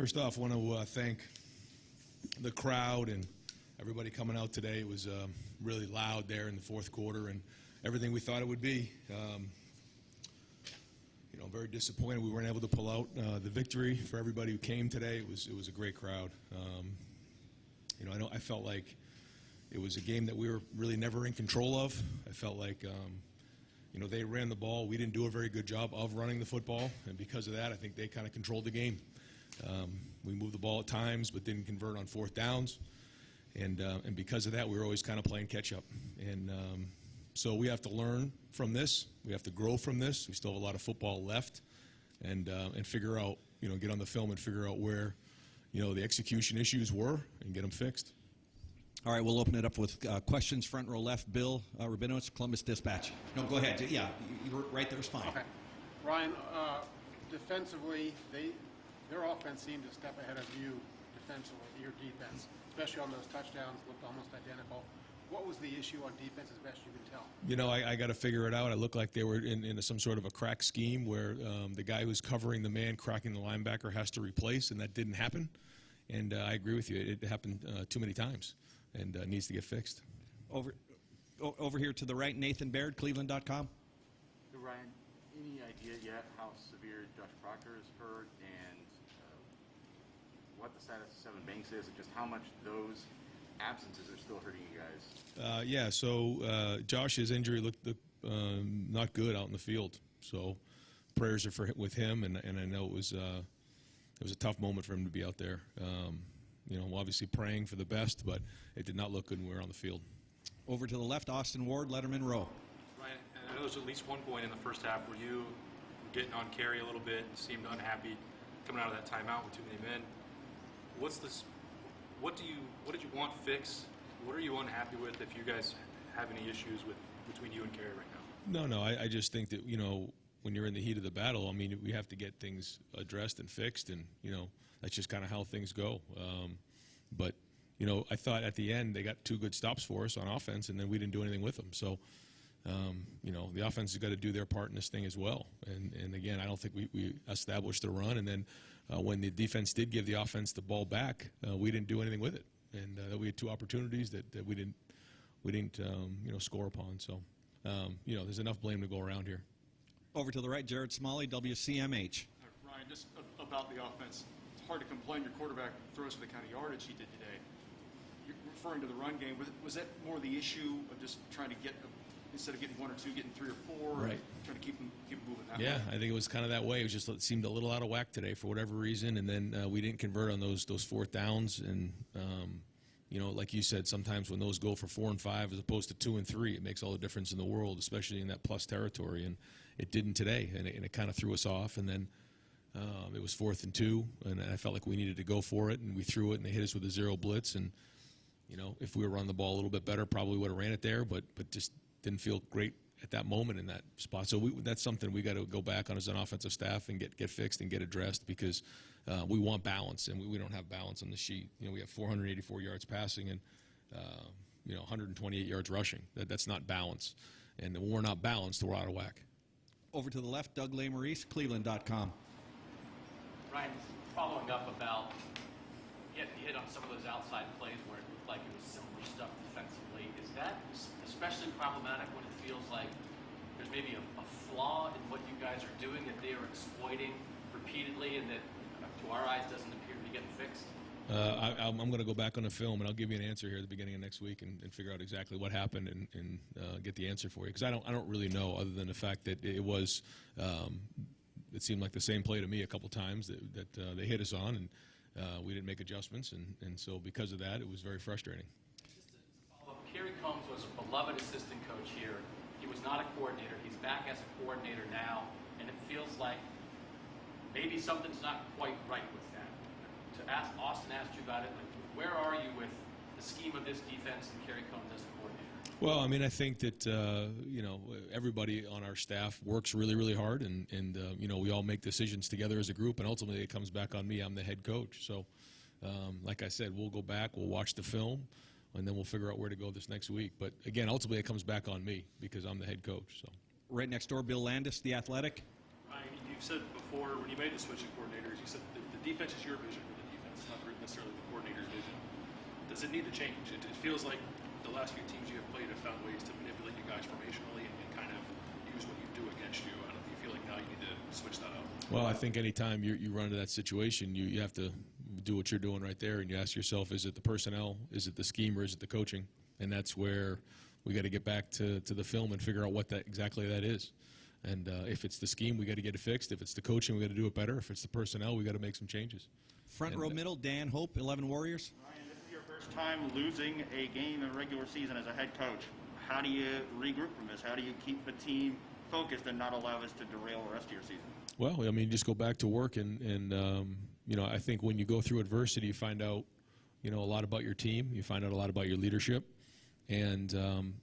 First off, I want to thank the crowd and everybody coming out today. It was really loud there in the fourth quarter and everything we thought it would be. Very disappointed we weren't able to pull out the victory. For everybody who came today, it was a great crowd. I felt like it was a game that we were really never in control of. I felt like they ran the ball. We didn't do a very good job of running the football, and because of that, I think they kind of controlled the game. We moved the ball at times, but didn't convert on fourth downs, and because of that, we were always kind of playing catch up. And so we have to learn from this. We have to grow from this. We still have a lot of football left, and figure out, get on the film and figure out where, the execution issues were and get them fixed. All right, we'll open it up with questions. Front row left, Bill Rabinowitz, Columbus Dispatch. No, go ahead. Yeah, you were right there's fine. Okay. Ryan, defensively, their offense seemed to step ahead of you defensively, your defense, especially on those touchdowns, looked almost identical. What was the issue on defense as best you can tell? I got to figure it out. It looked like they were in some sort of a crack scheme where the guy who's covering the man cracking the linebacker has to replace, and that didn't happen. And I agree with you. It happened too many times, and needs to get fixed. Over here to the right, Nathan Baird, Cleveland.com. Hey, Ryan, any idea yet how severe Josh Proctor is hurt and what the status of Seven Banks is, and just how much those absences are still hurting you guys? So Josh's injury looked not good out in the field. So prayers are with him, and I know it was a tough moment for him to be out there. Obviously praying for the best, but it did not look good when we were on the field. Over to the left, Austin Ward, Letterman Row. Ryan, I know there was at least one point in the first half where you were getting on carry a little bit and seemed unhappy coming out of that timeout with too many men. What did you want fixed? What are you unhappy with if you guys have any issues between you and Kerry right now? No, I just think that, when you're in the heat of the battle, we have to get things addressed and fixed, and, that's just kind of how things go. But, I thought at the end they got two good stops for us on offense, and then we didn't do anything with them. So, the offense has got to do their part in this thing as well. And again, I don't think we established the run, and then when the defense did give the offense the ball back, we didn't do anything with it. And we had two opportunities that we didn't score upon. So, there's enough blame to go around here. Over to the right, Jared Smalley, WCMH. Ryan, just about the offense, it's hard to complain your quarterback throws for the kind of yardage he did today. You're referring to the run game. Was that more the issue of just trying to get, instead of getting one or two, getting three or four, right, trying to keep them moving that way? Yeah, I think it was kind of that way. It seemed a little out of whack today for whatever reason, and then we didn't convert on those fourth downs. And like you said, sometimes when those go for 4 and 5 as opposed to 2 and 3, it makes all the difference in the world, especially in that plus territory. And it didn't today, and it kind of threw us off. And then it was 4th and 2, and I felt like we needed to go for it, and we threw it, and they hit us with a 0 blitz. And if we were running the ball a little bit better, probably would have ran it there, but just didn't feel great at that moment in that spot. So that's something we got to go back on as an offensive staff and get fixed and get addressed, because we want balance, and we don't have balance on the sheet. We have 484 yards passing and 128 yards rushing. That's not balance, and when we're not balanced, we're out of whack. Over to the left, Doug Lesmerises, Cleveland.com. Ryan, following up about getting hit on some of those outside plays where it looked like it was similar stuff defensively, is that especially problematic when it feels like there's maybe a flaw in what you guys are doing that they are exploiting repeatedly and that, to our eyes, doesn't appear to be getting fixed? I'm going to go back on the film, and I'll give you an answer here at the beginning of next week and figure out exactly what happened and get the answer for you, because I don't really know, other than the fact that it was it seemed like the same play to me a couple times that they hit us on, and we didn't make adjustments, and so because of that, it was very frustrating. Just to follow up, Kerry Combs was a beloved assistant coach here. He was not a coordinator. He's back as a coordinator now, and it feels like maybe something's not quite right with that. Austin asked you about it. Like, where are you with the scheme of this defense and Kerry Combs as the coordinator? Well, I think that everybody on our staff works really, really hard, and we all make decisions together as a group, and ultimately it comes back on me. I'm the head coach, so like I said, we'll go back, we'll watch the film, and then we'll figure out where to go this next week. But again, ultimately it comes back on me because I'm the head coach. So right next door, Bill Landis, The Athletic. Ryan, you said before when you made the switch of coordinators, you said the defense is your vision for the defense. It's not necessarily the coordinator's vision. Does it need to change? It feels like the last few teams you have played have found ways to manipulate you guys formationally and kind of use what you do against you. I don't know, do you feel like now you need to switch that up? Well, I think anytime you run into that situation, you have to do what you're doing right there, and you ask yourself, is it the personnel, is it the scheme, or is it the coaching? And that's where we got to get back to the film and figure out what exactly that is. And if it's the scheme, we got to get it fixed. If it's the coaching, we got to do it better. If it's the personnel, we got to make some changes. Front row middle, Dan Hope, 11 Warriors. Ryan, this is your first time losing a game in regular season as a head coach. How do you regroup from this? How do you keep the team focused and not allow this to derail the rest of your season? Well, I mean, just go back to work, and you know, I think when you go through adversity, you find out, you know, a lot about your team. You find out a lot about your leadership. And,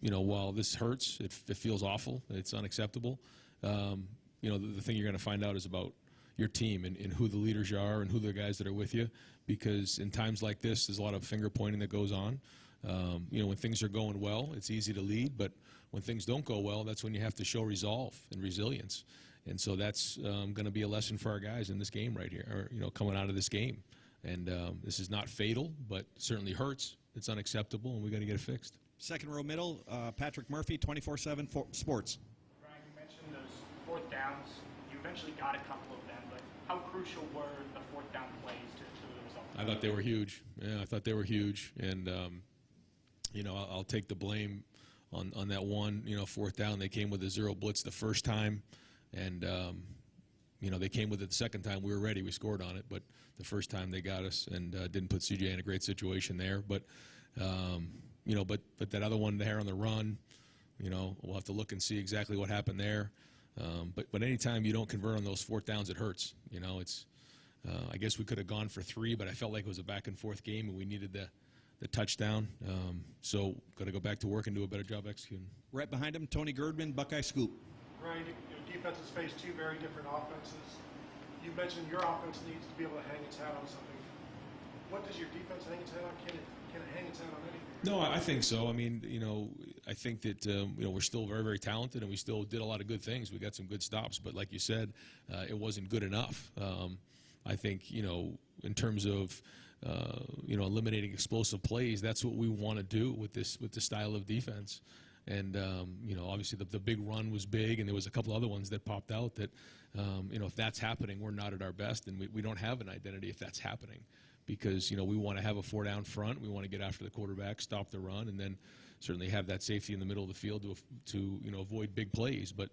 you know, while this hurts, it feels awful, it's unacceptable, you know, the thing you're going to find out is about your team and who the leaders are and who the guys that are with you. Because in times like this, there's a lot of finger pointing that goes on. You know, when things are going well, it's easy to lead. But when things don't go well, that's when you have to show resolve and resilience. And so that's going to be a lesson for our guys in this game right here, or, you know, coming out of this game. And this is not fatal, but certainly hurts. It's unacceptable, and we got to get it fixed. Second row middle, Patrick Murphy, 24/7 Sports. Ryan, you mentioned those fourth downs. You eventually got a couple of them, but how crucial were the fourth down plays to the result? I thought they were huge. Yeah, I thought they were huge. And, you know, I'll take the blame on that one, you know, fourth down. They came with a zero blitz the first time. And, you know, they came with it the second time. We were ready. We scored on it. But the first time they got us and didn't put CJ in a great situation there. But, you know, but that other one there on the run, you know, we'll have to look and see exactly what happened there. But anytime you don't convert on those fourth downs, it hurts. You know, it's I guess we could have gone for 3, but I felt like it was a back-and-forth game, and we needed the touchdown. So got to go back to work and do a better job executing. Right behind him, Tony Girdman, Buckeye Scoop. Ryan, your defense has faced two very different offenses. You mentioned your offense needs to be able to hang its hat on something. What does your defense hang its hat on? Can it hang its hat on anything? No, I think so. I mean, you know, I think that, you know, we're still very, very talented, and we still did a lot of good things. We got some good stops, but like you said, it wasn't good enough. I think, you know, in terms of, you know, eliminating explosive plays, that's what we want to do with this style of defense. And, you know, obviously the big run was big, and there was a couple other ones that popped out that, you know, if that's happening, we're not at our best, and we don't have an identity if that's happening. Because, you know, we want to have a 4-down front. We want to get after the quarterback, stop the run, and then certainly have that safety in the middle of the field to you know, avoid big plays. But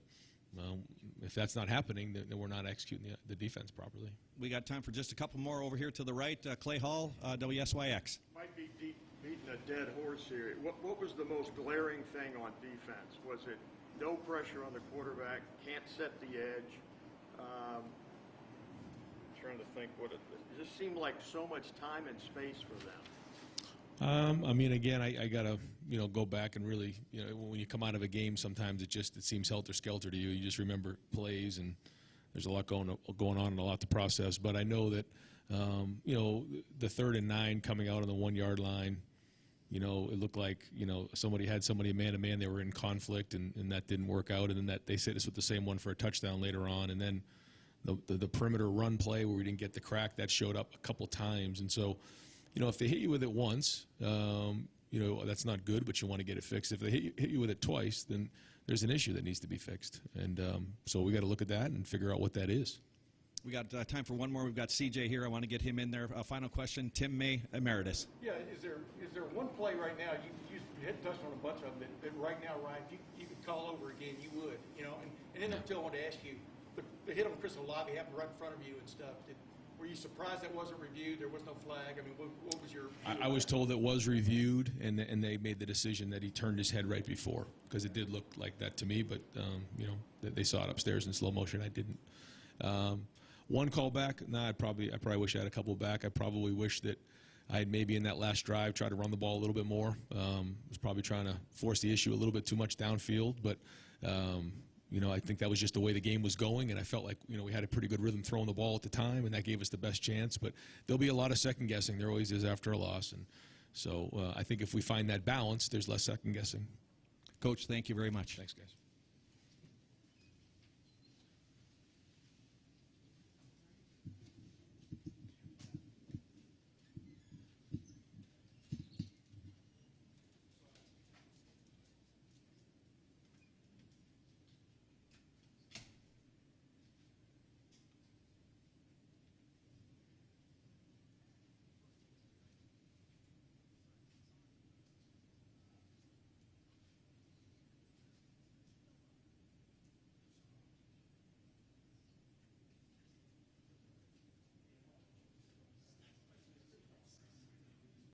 if that's not happening, then we're not executing the defense properly. We got time for just a couple more over here to the right. Clay Hall, WSYX. Might be beating a dead horse here. What was the most glaring thing on defense? Was it no pressure on the quarterback, can't set the edge? Trying to think what it just seemed like so much time and space for them. I mean, again, I gotta, you know, go back and really, you know, when you come out of a game, sometimes it seems helter-skelter to you. You just remember plays, and there's a lot going on and a lot to process. But I know that, you know, the 3rd and 9 coming out on the 1-yard line, you know, it looked like, you know, somebody had somebody man-to-man. They were in conflict, and that didn't work out. And then that they set us with the same one for a touchdown later on, and then the perimeter run play where we didn't get the crack, that showed up a couple times. And so, you know, if they hit you with it once, you know, that's not good, but you want to get it fixed. If they hit you with it twice, then there's an issue that needs to be fixed. And so we got to look at that and figure out what that is. We got time for one more. We've got CJ here. I want to get him in there. Final question, Tim May, Emeritus. Yeah, is there one play right now, you had touched on a bunch of them, that right now, Ryan, if you could call over again, you would, you know? And then I wanted to ask you, the hit on Chris Olave happened right in front of you and stuff. Were you surprised that wasn't reviewed? There was no flag. I mean, what was your? I was told it was reviewed, and they made the decision that he turned his head right before, because it did look like that to me. But you know, they saw it upstairs in slow motion. I didn't. One call back. Nah, I probably wish I had a couple back. I probably wish that I had maybe in that last drive tried to run the ball a little bit more. Was probably trying to force the issue a little bit too much downfield, but. You know, I think that was just the way the game was going, and I felt like, you know, we had a pretty good rhythm throwing the ball at the time, and that gave us the best chance. But there'll be a lot of second-guessing. There always is after a loss. And so I think if we find that balance, there's less second-guessing. Coach, thank you very much. Thanks, guys.